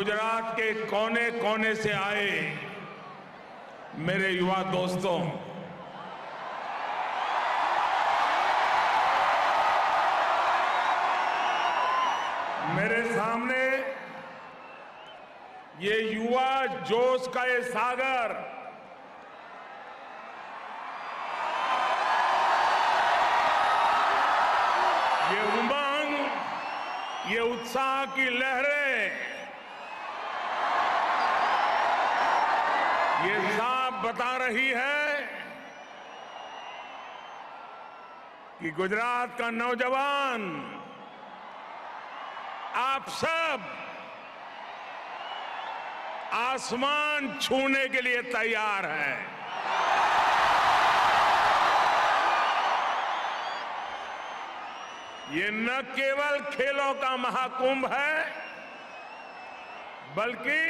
गुजरात के कोने कोने से आए मेरे युवा दोस्तों, मेरे सामने ये युवा जोश का ये सागर, ये उमंग, ये उत्साह की लहरें, ये साफ बता रही है कि गुजरात का नौजवान आप सब आसमान छूने के लिए तैयार है। ये न केवल खेलों का महाकुंभ है, बल्कि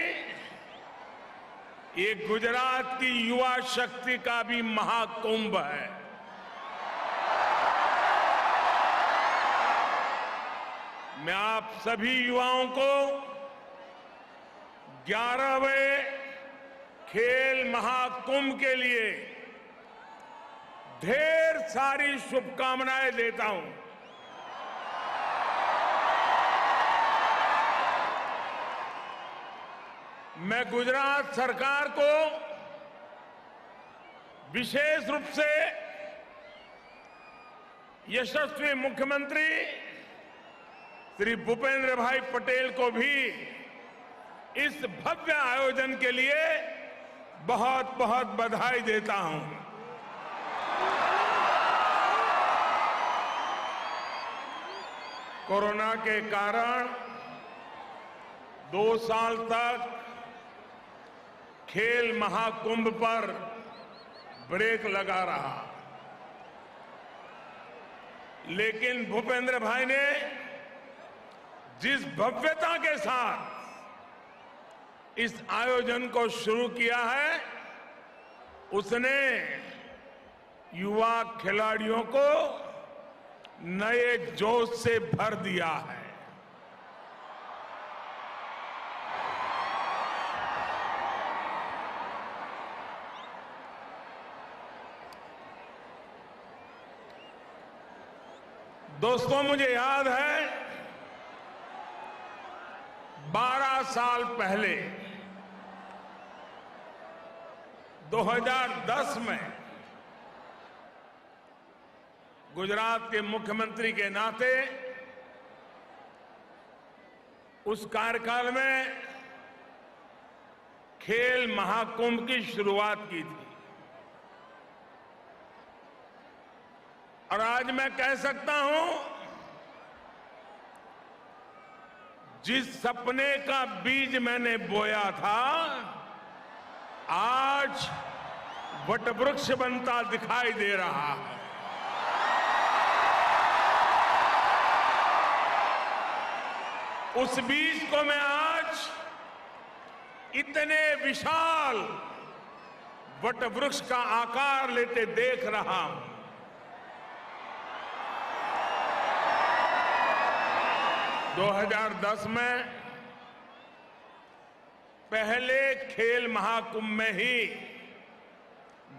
ये गुजरात की युवा शक्ति का भी महाकुंभ है। मैं आप सभी युवाओं को 11वें खेल महाकुंभ के लिए ढेर सारी शुभकामनाएं देता हूं। मैं गुजरात सरकार को विशेष रूप से यशस्वी मुख्यमंत्री श्री भूपेंद्र भाई पटेल को भी इस भव्य आयोजन के लिए बहुत बहुत बधाई देता हूं। कोरोना के कारण 2 साल तक खेल महाकुंभ पर ब्रेक लगा रहा, लेकिन भूपेंद्र भाई ने जिस भव्यता के साथ इस आयोजन को शुरू किया है, उसने युवा खिलाड़ियों को नए जोश से भर दिया है। दोस्तों, मुझे याद है 12 साल पहले 2010 में गुजरात के मुख्यमंत्री के नाते उस कार्यकाल में खेल महाकुंभ की शुरुआत की थी। और आज मैं कह सकता हूं, जिस सपने का बीज मैंने बोया था, आज वटवृक्ष बनता दिखाई दे रहा है। उस बीज को मैं आज इतने विशाल वटवृक्ष का आकार लेते देख रहा हूं। दो 2010 में पहले खेल महाकुंभ में ही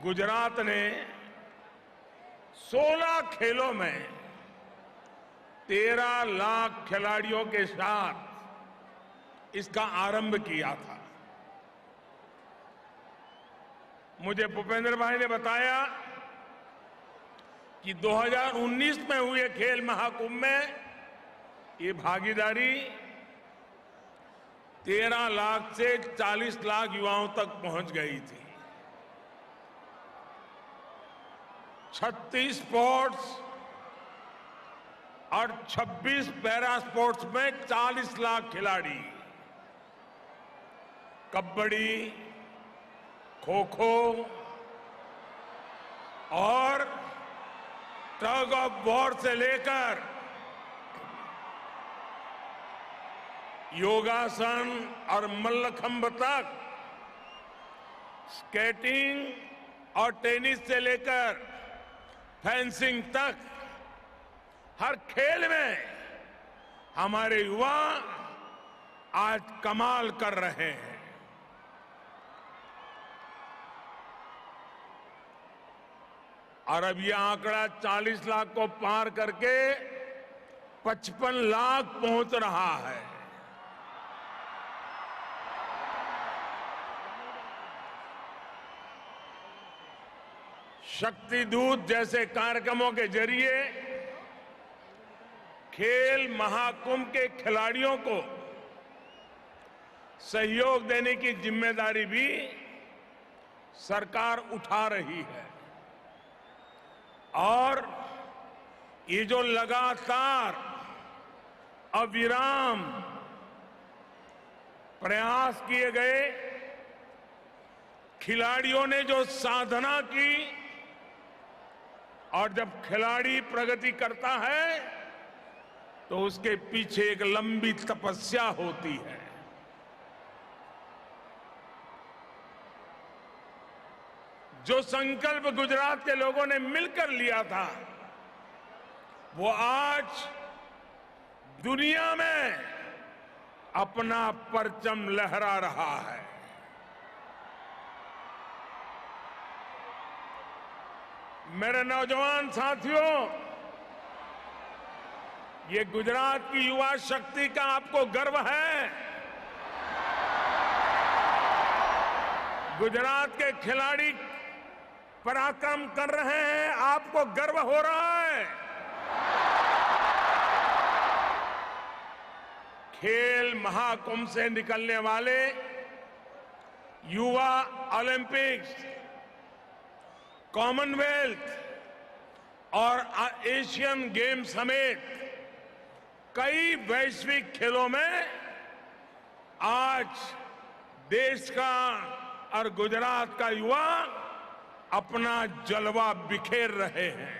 गुजरात ने 16 खेलों में 13 लाख खिलाड़ियों के साथ इसका आरंभ किया था। मुझे भूपेंद्र भाई ने बताया कि 2019 में हुए खेल महाकुंभ में ये भागीदारी 13 लाख से 40 लाख युवाओं तक पहुंच गई थी। 36 स्पोर्ट्स और 26 पैरा स्पोर्ट्स में 40 लाख खिलाड़ी, कबड्डी, खो-खो और टग ऑफ वॉर से लेकर योगासन और मल्लखंब तक, स्केटिंग और टेनिस से लेकर फेंसिंग तक, हर खेल में हमारे युवा आज कमाल कर रहे हैं। और अब यह आंकड़ा 40 लाख को पार करके 55 लाख पहुंच रहा है। शक्ति दूत जैसे कार्यक्रमों के जरिए खेल महाकुंभ के खिलाड़ियों को सहयोग देने की जिम्मेदारी भी सरकार उठा रही है। और ये जो लगातार अविराम प्रयास किए गए, खिलाड़ियों ने जो साधना की, और जब खिलाड़ी प्रगति करता है तो उसके पीछे एक लंबी तपस्या होती है। जो संकल्प गुजरात के लोगों ने मिलकर लिया था, वो आज दुनिया में अपना परचम लहरा रहा है। मेरे नौजवान साथियों, ये गुजरात की युवा शक्ति का आपको गर्व है। गुजरात के खिलाड़ी पराक्रम कर रहे हैं, आपको गर्व हो रहा है। खेल महाकुंभ से निकलने वाले युवा ओलंपिक्स, कॉमनवेल्थ और एशियन गेम्स समेत कई वैश्विक खेलों में आज देश का और गुजरात का युवा अपना जलवा बिखेर रहे हैं।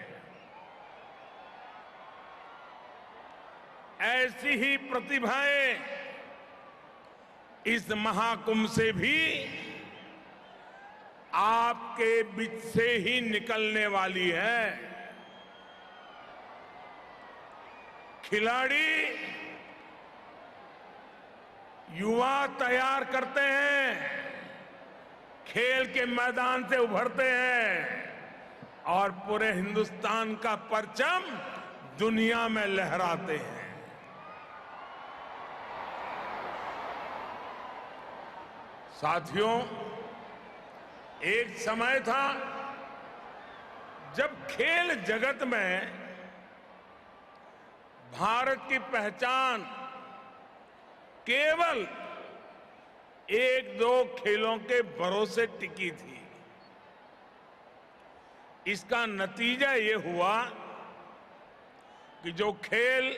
ऐसी ही प्रतिभाएं इस महाकुंभ से भी आपके बीच से ही निकलने वाली है। खिलाड़ी युवा तैयार करते हैं, खेल के मैदान से उभरते हैं और पूरे हिंदुस्तान का परचम दुनिया में लहराते हैं। साथियों, एक समय था जब खेल जगत में भारत की पहचान केवल एक दो खेलों के भरोसे टिकी थी। इसका नतीजा ये हुआ कि जो खेल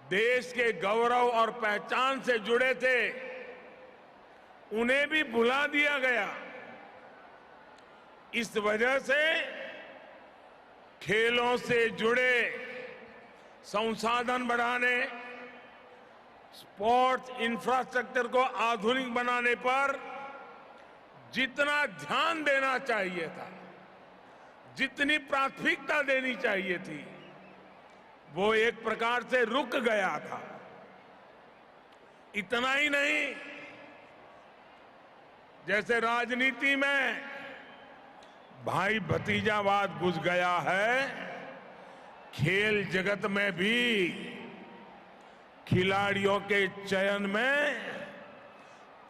देश के गौरव और पहचान से जुड़े थे, उन्हें भी भुला दिया गया। इस वजह से खेलों से जुड़े संसाधन बढ़ाने, स्पोर्ट्स इंफ्रास्ट्रक्चर को आधुनिक बनाने पर जितना ध्यान देना चाहिए था, जितनी प्राथमिकता देनी चाहिए थी, वो एक प्रकार से रुक गया था। इतना ही नहीं, जैसे राजनीति में भाई भतीजावाद घुस गया है, खेल जगत में भी खिलाड़ियों के चयन में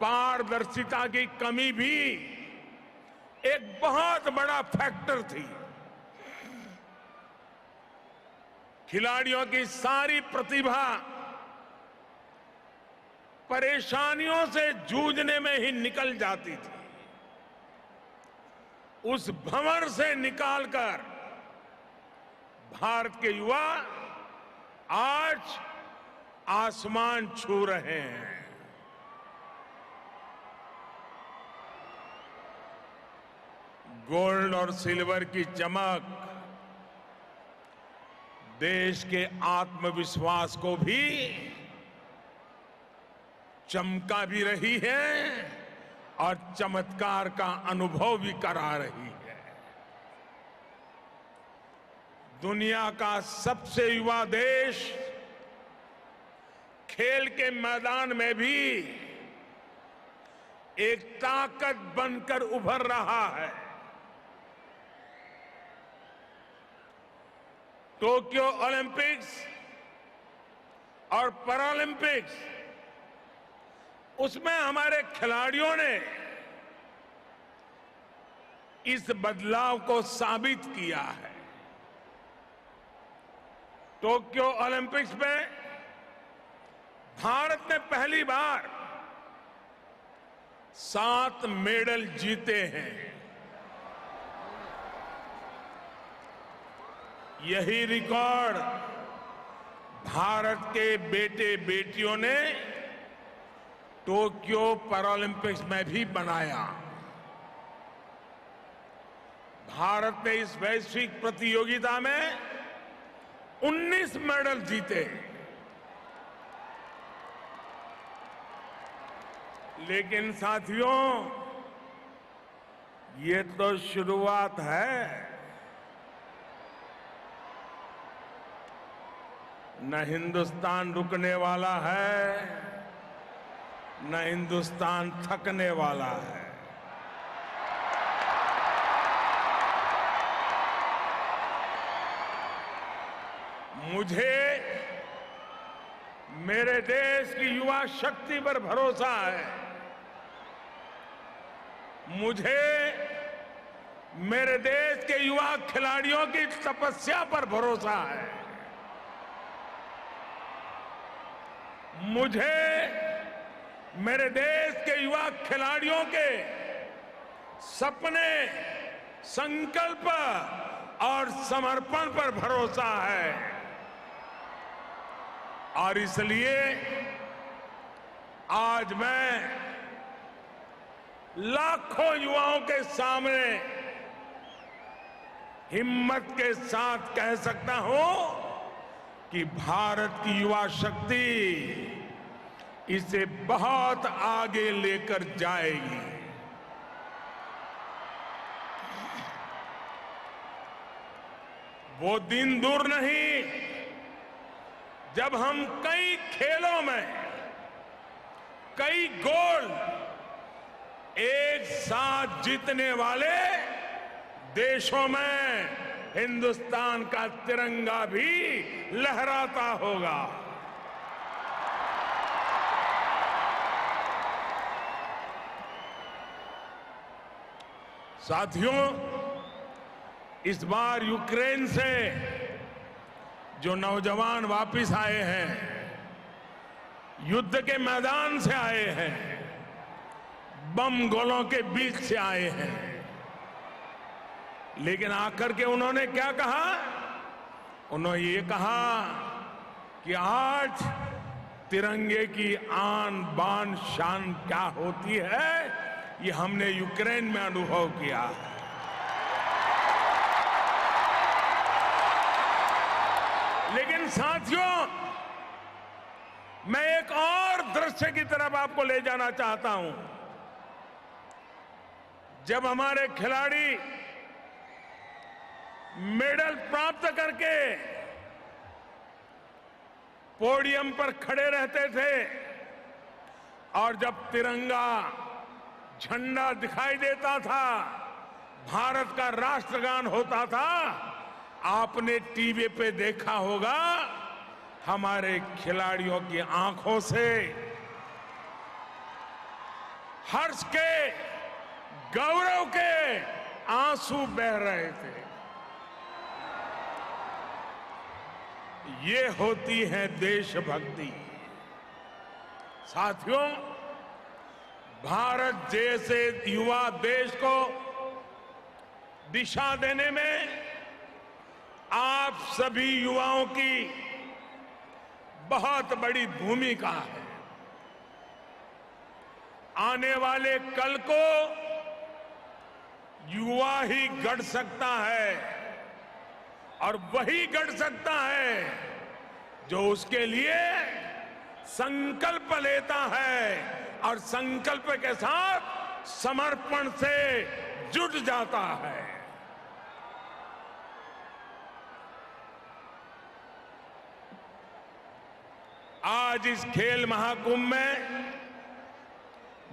पारदर्शिता की कमी भी एक बहुत बड़ा फैक्टर थी। खिलाड़ियों की सारी प्रतिभा परेशानियों से जूझने में ही निकल जाती थी। उस भंवर से निकालकर भारत के युवा आज आसमान छू रहे हैं। गोल्ड और सिल्वर की चमक देश के आत्मविश्वास को भी चमका भी रही है और चमत्कार का अनुभव भी करा रही है। दुनिया का सबसे युवा देश खेल के मैदान में भी एक ताकत बनकर उभर रहा है। टोक्यो ओलंपिक्स और पैरालंपिक्स, उसमें हमारे खिलाड़ियों ने इस बदलाव को साबित किया है। टोक्यो ओलंपिक्स में भारत ने पहली बार 7 मेडल जीते हैं। यही रिकॉर्ड भारत के बेटे बेटियों ने टोक्यो पैरालंपिक्स में भी बनाया। भारत ने इस वैश्विक प्रतियोगिता में 19 मेडल जीते। लेकिन साथियों, ये तो शुरुआत है। न हिंदुस्तान रुकने वाला है, न हिंदुस्तान थकने वाला है। मुझे मेरे देश की युवा शक्ति पर भरोसा है। मुझे मेरे देश के युवा खिलाड़ियों की तपस्या पर भरोसा है। मुझे मेरे देश के युवा खिलाड़ियों के सपने, संकल्प और समर्पण पर भरोसा है। और इसलिए आज मैं लाखों युवाओं के सामने हिम्मत के साथ कह सकता हूं कि भारत की युवा शक्ति इसे बहुत आगे लेकर जाएगी। वो दिन दूर नहीं जब हम कई खेलों में कई गोल्ड एक साथ जीतने वाले देशों में हिंदुस्तान का तिरंगा भी लहराता होगा। साथियों, इस बार यूक्रेन से जो नौजवान वापस आए हैं, युद्ध के मैदान से आए हैं, बम गोलों के बीच से आए हैं, लेकिन आकर के उन्होंने क्या कहा? उन्होंने ये कहा कि आज तिरंगे की आन बान शान क्या होती है, ये हमने यूक्रेन में अनुभव किया है। लेकिन साथियों, मैं एक और दृश्य की तरफ आपको ले जाना चाहता हूं। जब हमारे खिलाड़ी मेडल प्राप्त करके पोडियम पर खड़े रहते थे और जब तिरंगा झंडा दिखाई देता था, भारत का राष्ट्रगान होता था, आपने टीवी पे देखा होगा हमारे खिलाड़ियों की आंखों से हर्ष के, गौरव के आंसू बह रहे थे। ये होती है देशभक्ति। साथियों, भारत जैसे युवा देश को दिशा देने में आप सभी युवाओं की बहुत बड़ी भूमिका है। आने वाले कल को युवा ही गढ़ सकता है और वही गढ़ सकता है जो उसके लिए संकल्प लेता है और संकल्प के साथ समर्पण से जुट जाता है। आज इस खेल महाकुंभ में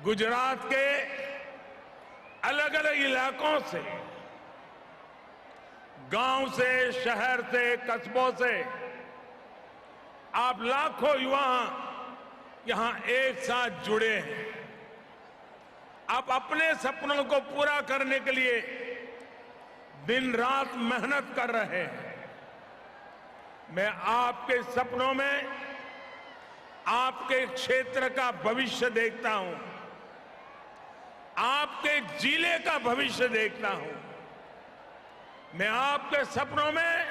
गुजरात के अलग अलग इलाकों से, गांव से, शहर से, कस्बों से आप लाखों युवा यहां एक साथ जुड़े हैं। आप अपने सपनों को पूरा करने के लिए दिन रात मेहनत कर रहे हैं। मैं आपके सपनों में आपके क्षेत्र का भविष्य देखता हूं, आपके जिले का भविष्य देखता हूं। मैं आपके सपनों में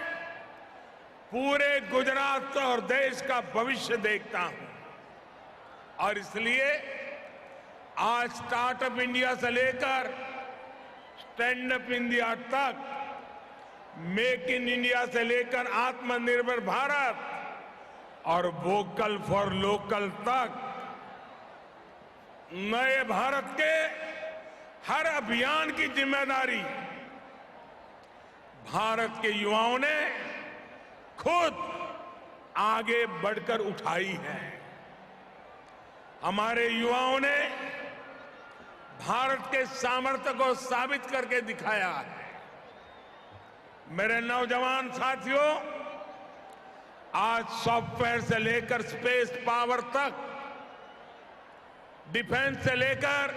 पूरे गुजरात और देश का भविष्य देखता हूं। और इसलिए आज स्टार्टअप इंडिया से लेकर स्टैंड अप इंडिया तक, मेक इन इंडिया से लेकर आत्मनिर्भर भारत और वोकल फॉर लोकल तक, नए भारत के हर अभियान की जिम्मेदारी भारत के युवाओं ने खुद आगे बढ़कर उठाई है। हमारे युवाओं ने भारत के सामर्थ्य को साबित करके दिखाया है। मेरे नौजवान साथियों, आज सॉफ्टवेयर से लेकर स्पेस पावर तक, डिफेंस से लेकर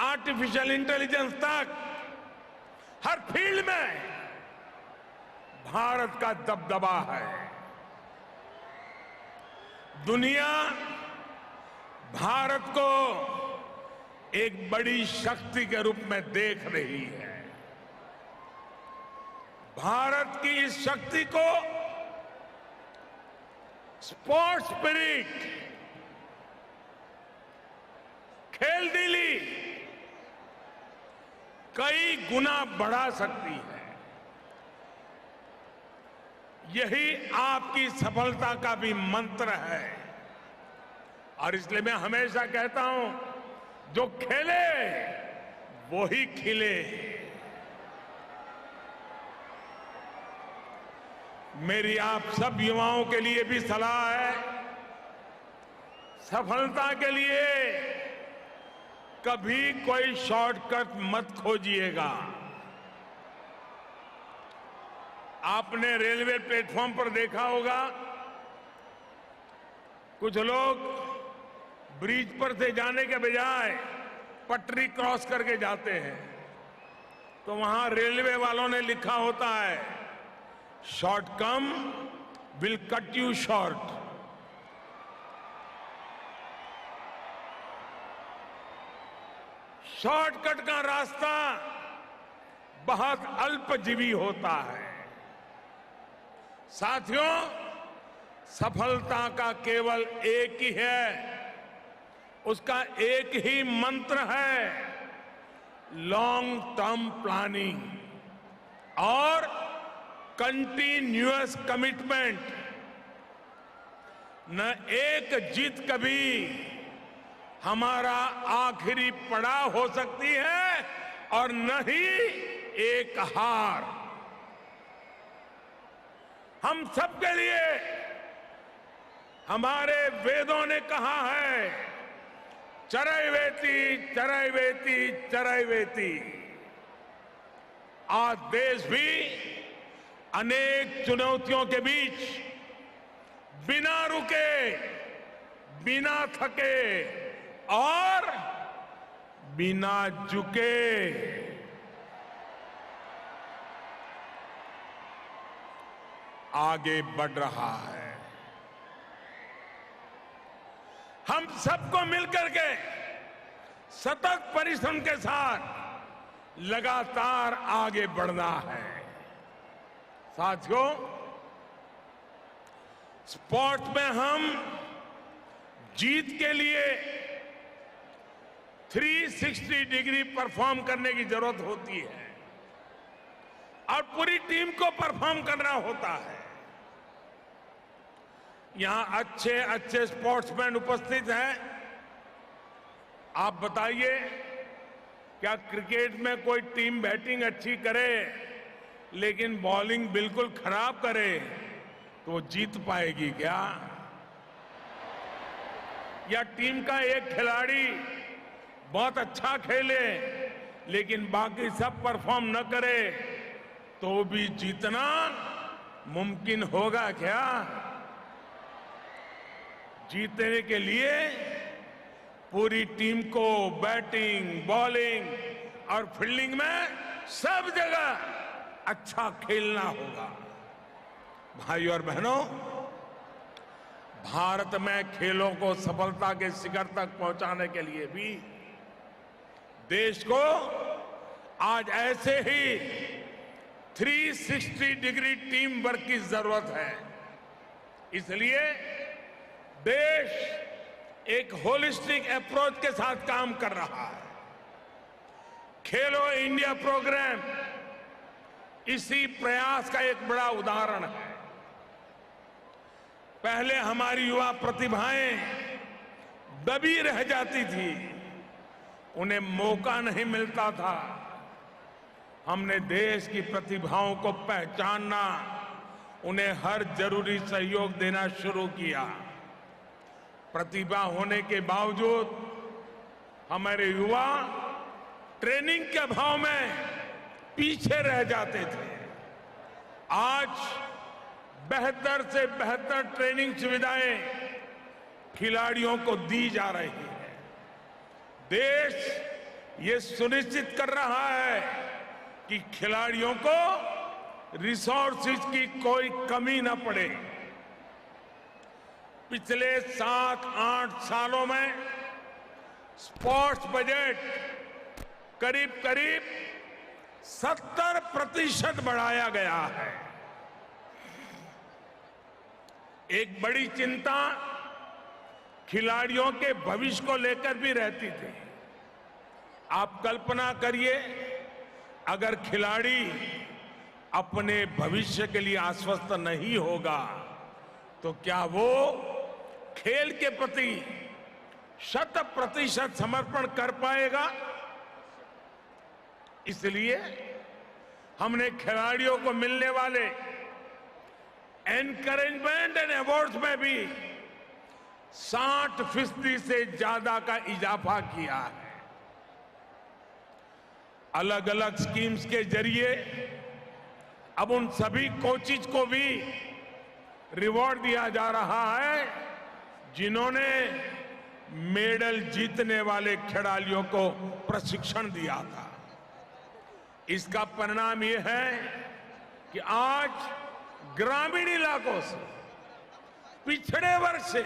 आर्टिफिशियल इंटेलिजेंस तक, हर फील्ड में भारत का दबदबा है। दुनिया भारत को एक बड़ी शक्ति के रूप में देख रही है। भारत की इस शक्ति को स्पोर्ट्स स्पिरिट, खेल दिली कई गुना बढ़ा सकती है। यही आपकी सफलता का भी मंत्र है। और इसलिए मैं हमेशा कहता हूं, जो खेले वो ही खिले। मेरी आप सब युवाओं के लिए भी सलाह है, सफलता के लिए कभी कोई शॉर्टकट मत खोजिएगा। आपने रेलवे प्लेटफॉर्म पर देखा होगा, कुछ लोग ब्रिज पर से जाने के बजाय पटरी क्रॉस करके जाते हैं, तो वहां रेलवे वालों ने लिखा होता है, short come will cut you short. Shortcut का रास्ता बहुत अल्पजीवी होता है। साथियों, सफलता का केवल एक ही है, उसका एक ही मंत्र है, लॉन्ग टर्म प्लानिंग और कंटिन्यूअस कमिटमेंट। न एक जीत कभी हमारा आखिरी पड़ाव हो सकती है और न ही एक हार। हम सबके लिए हमारे वेदों ने कहा है, चरैवेति चरैवेति चरैवेति। आज देश भी अनेक चुनौतियों के बीच बिना रुके, बिना थके और बिना झुके आगे बढ़ रहा है। हम सबको मिलकर के सतत परिश्रम के साथ लगातार आगे बढ़ना है। साथियों, स्पोर्ट्स में हम जीत के लिए 360 डिग्री परफॉर्म करने की जरूरत होती है और पूरी टीम को परफॉर्म करना होता है। यहां अच्छे अच्छे स्पोर्ट्समैन उपस्थित हैं। आप बताइए, क्या क्रिकेट में कोई टीम बैटिंग अच्छी करे लेकिन बॉलिंग बिल्कुल खराब करे तो वो जीत पाएगी क्या? या टीम का एक खिलाड़ी बहुत अच्छा खेले लेकिन बाकी सब परफॉर्म न करे तो भी जीतना मुमकिन होगा क्या? जीतने के लिए पूरी टीम को बैटिंग, बॉलिंग और फील्डिंग में सब जगह अच्छा खेलना होगा। भाइयों और बहनों, भारत में खेलों को सफलता के शिखर तक पहुंचाने के लिए भी देश को आज ऐसे ही 360 डिग्री टीम वर्क की जरूरत है। इसलिए देश एक होलिस्टिक अप्रोच के साथ काम कर रहा है। खेलो इंडिया प्रोग्राम इसी प्रयास का एक बड़ा उदाहरण है। पहले हमारी युवा प्रतिभाएं दबी रह जाती थी, उन्हें मौका नहीं मिलता था। हमने देश की प्रतिभाओं को पहचानना, उन्हें हर जरूरी सहयोग देना शुरू किया। प्रतिभा होने के बावजूद हमारे युवा ट्रेनिंग के अभाव में पीछे रह जाते थे। आज बेहतर से बेहतर ट्रेनिंग सुविधाएं खिलाड़ियों को दी जा रही है। देश ये सुनिश्चित कर रहा है कि खिलाड़ियों को रिसोर्सेज की कोई कमी न पड़े। पिछले 7-8 सालों में स्पोर्ट्स बजट करीब 70% बढ़ाया गया है। एक बड़ी चिंता खिलाड़ियों के भविष्य को लेकर भी रहती थी। आप कल्पना करिए, अगर खिलाड़ी अपने भविष्य के लिए आश्वस्त नहीं होगा तो क्या वो खेल के प्रति 100% समर्पण कर पाएगा? इसलिए हमने खिलाड़ियों को मिलने वाले एनकरेजमेंट एंड अवार्ड्स में भी 60% से ज्यादा का इजाफा किया है। अलग अलग स्कीम्स के जरिए अब उन सभी कोचिज को भी रिवॉर्ड दिया जा रहा है जिन्होंने मेडल जीतने वाले खिलाड़ियों को प्रशिक्षण दिया था। इसका परिणाम यह है कि आज ग्रामीण इलाकों से, पिछड़े वर्ग से,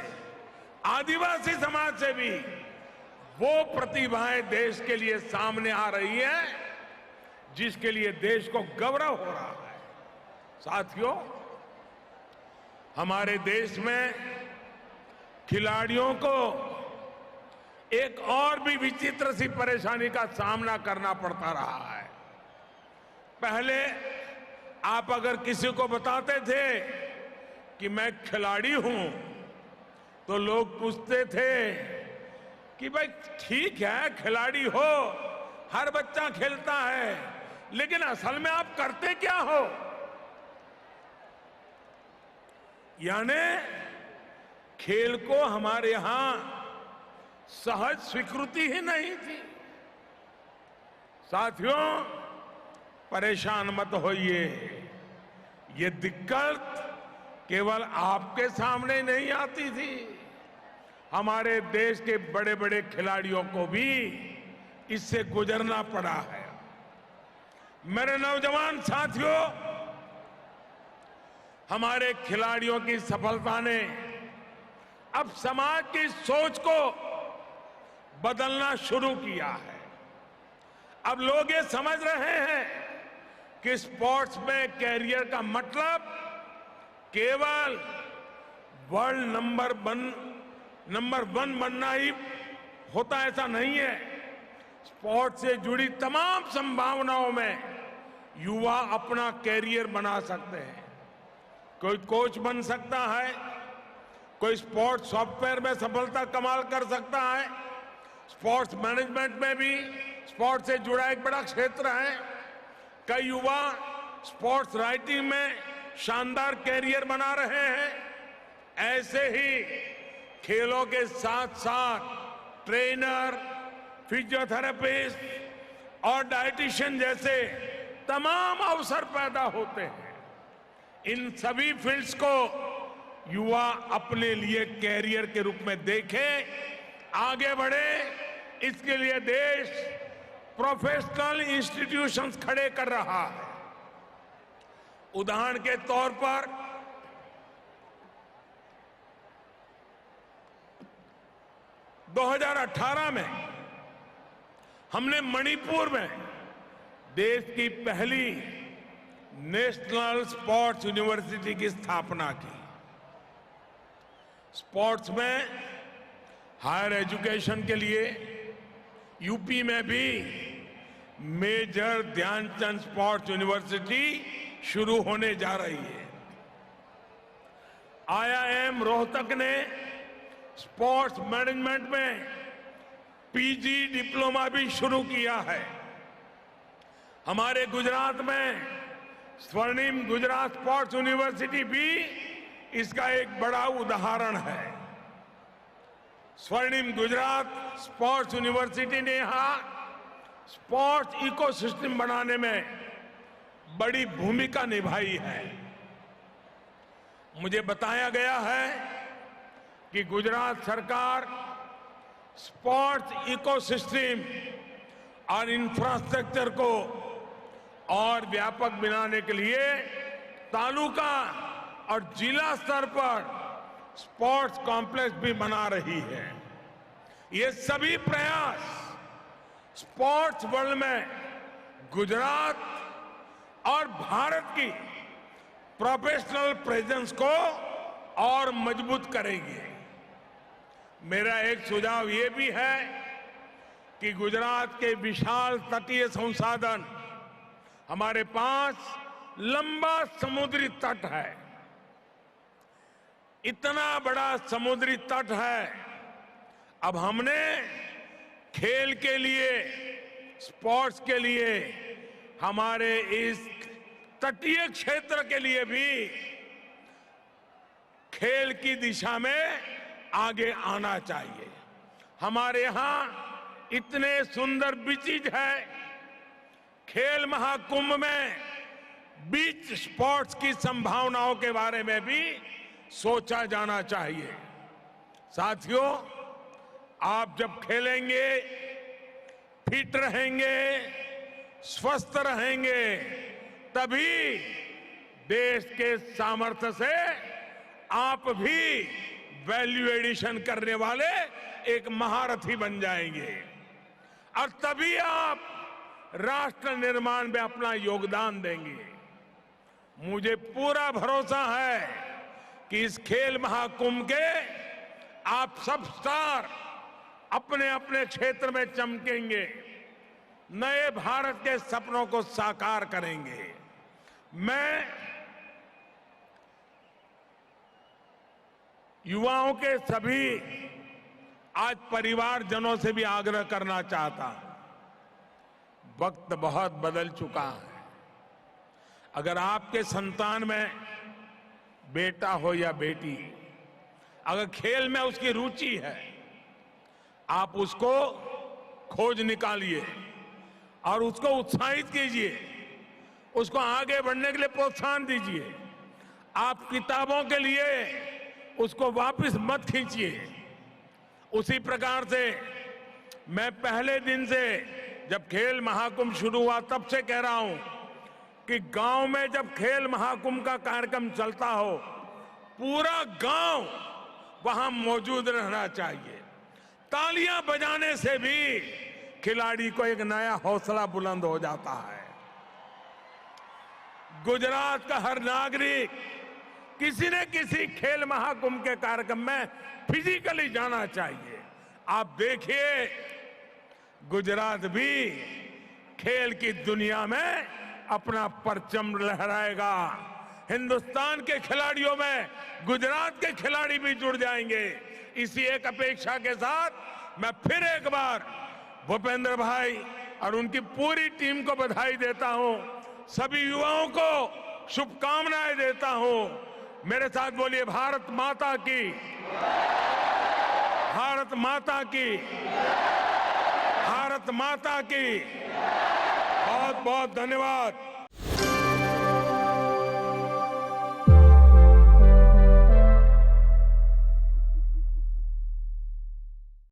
आदिवासी समाज से भी वो प्रतिभाएं देश के लिए सामने आ रही है जिसके लिए देश को गौरव हो रहा है। साथियों, हमारे देश में खिलाड़ियों को एक और भी विचित्र सी परेशानी का सामना करना पड़ता रहा है। पहले आप अगर किसी को बताते थे कि मैं खिलाड़ी हूं तो लोग पूछते थे कि भाई ठीक है, खिलाड़ी हो, हर बच्चा खेलता है, लेकिन असल में आप करते क्या हो? यानी खेल को हमारे यहां सहज स्वीकृति ही नहीं थी। साथियों, परेशान मत होइए, ये दिक्कत केवल आपके सामने नहीं आती थी, हमारे देश के बड़े बड़े खिलाड़ियों को भी इससे गुजरना पड़ा है। मेरे नौजवान साथियों, हमारे खिलाड़ियों की सफलता ने अब समाज की सोच को बदलना शुरू किया है। अब लोग ये समझ रहे हैं कि स्पोर्ट्स में कैरियर का मतलब केवल वर्ल्ड नंबर वन बनना ही होता, ऐसा नहीं है। स्पोर्ट्स से जुड़ी तमाम संभावनाओं में युवा अपना कैरियर बना सकते हैं। कोई कोच बन सकता है, कोई स्पोर्ट्स सॉफ्टवेयर में सफलता कमाल कर सकता है, स्पोर्ट्स मैनेजमेंट में भी स्पोर्ट्स से जुड़ा एक बड़ा क्षेत्र है। कई युवा स्पोर्ट्स राइटिंग में शानदार कैरियर बना रहे हैं। ऐसे ही खेलों के साथ साथ ट्रेनर, फिजियोथेरेपिस्ट और डाइटिशियन जैसे तमाम अवसर पैदा होते हैं। इन सभी फील्ड्स को युवा अपने लिए कैरियर के रूप में देखें, आगे बढ़े। इसके लिए देश प्रोफेशनल इंस्टीट्यूशंस खड़े कर रहा है। उदाहरण के तौर पर 2018 में हमने मणिपुर में देश की पहली नेशनल स्पोर्ट्स यूनिवर्सिटी की स्थापना की। स्पोर्ट्स में हायर एजुकेशन के लिए यूपी में भी मेजर ध्यानचंद स्पोर्ट्स यूनिवर्सिटी शुरू होने जा रही है। IIM रोहतक ने स्पोर्ट्स मैनेजमेंट में पीजी डिप्लोमा भी शुरू किया है। हमारे गुजरात में स्वर्णिम गुजरात स्पोर्ट्स यूनिवर्सिटी भी इसका एक बड़ा उदाहरण है। स्वर्णिम गुजरात स्पोर्ट्स यूनिवर्सिटी ने यहां स्पोर्ट्स इकोसिस्टम बनाने में बड़ी भूमिका निभाई है। मुझे बताया गया है कि गुजरात सरकार स्पोर्ट्स इकोसिस्टम और इंफ्रास्ट्रक्चर को और व्यापक बनाने के लिए तालुका और जिला स्तर पर स्पोर्ट्स कॉम्प्लेक्स भी बना रही है। ये सभी प्रयास स्पोर्ट्स वर्ल्ड में गुजरात और भारत की प्रोफेशनल प्रेजेंस को और मजबूत करेंगे। मेरा एक सुझाव ये भी है कि गुजरात के विशाल तटीय संसाधन, हमारे पास लंबा समुद्री तट है। इतना बड़ा समुद्री तट है। अब हमने खेल के लिए, स्पोर्ट्स के लिए, हमारे इस तटीय क्षेत्र के लिए भी खेल की दिशा में आगे आना चाहिए। हमारे यहां इतने सुंदर बीचेज है। खेल महाकुंभ में बीच स्पोर्ट्स की संभावनाओं के बारे में भी सोचा जाना चाहिए। साथियों, आप जब खेलेंगे, फिट रहेंगे, स्वस्थ रहेंगे, तभी देश के सामर्थ्य से आप भी वैल्यू एडिशन करने वाले एक महारथी बन जाएंगे और तभी आप राष्ट्र निर्माण में अपना योगदान देंगे। मुझे पूरा भरोसा है कि इस खेल महाकुंभ के आप सब स्टार अपने अपने क्षेत्र में चमकेंगे, नए भारत के सपनों को साकार करेंगे। मैं युवाओं के सभी आज परिवारजनों से भी आग्रह करना चाहता हूं। वक्त बहुत बदल चुका है। अगर आपके संतान में बेटा हो या बेटी, अगर खेल में उसकी रुचि है, आप उसको खोज निकालिए और उसको उत्साहित कीजिए, उसको आगे बढ़ने के लिए प्रोत्साहन दीजिए। आप किताबों के लिए उसको वापस मत खींचिए। उसी प्रकार से मैं पहले दिन से, जब खेल महाकुंभ शुरू हुआ तब से कह रहा हूं कि गांव में जब खेल महाकुंभ का कार्यक्रम चलता हो, पूरा गांव वहां मौजूद रहना चाहिए। तालियां बजाने से भी खिलाड़ी को एक नया हौसला बुलंद हो जाता है। गुजरात का हर नागरिक किसी न किसी खेल महाकुंभ के कार्यक्रम में फिजिकली जाना चाहिए। आप देखिए, गुजरात भी खेल की दुनिया में अपना परचम लहराएगा। हिंदुस्तान के खिलाड़ियों में गुजरात के खिलाड़ी भी जुड़ जाएंगे। इसी एक अपेक्षा के साथ मैं फिर एक बार भूपेंद्र भाई और उनकी पूरी टीम को बधाई देता हूं। सभी युवाओं को शुभकामनाएं देता हूं। मेरे साथ बोलिए, भारत माता की। माता की, भारत माता की बहुत बहुत धन्यवाद।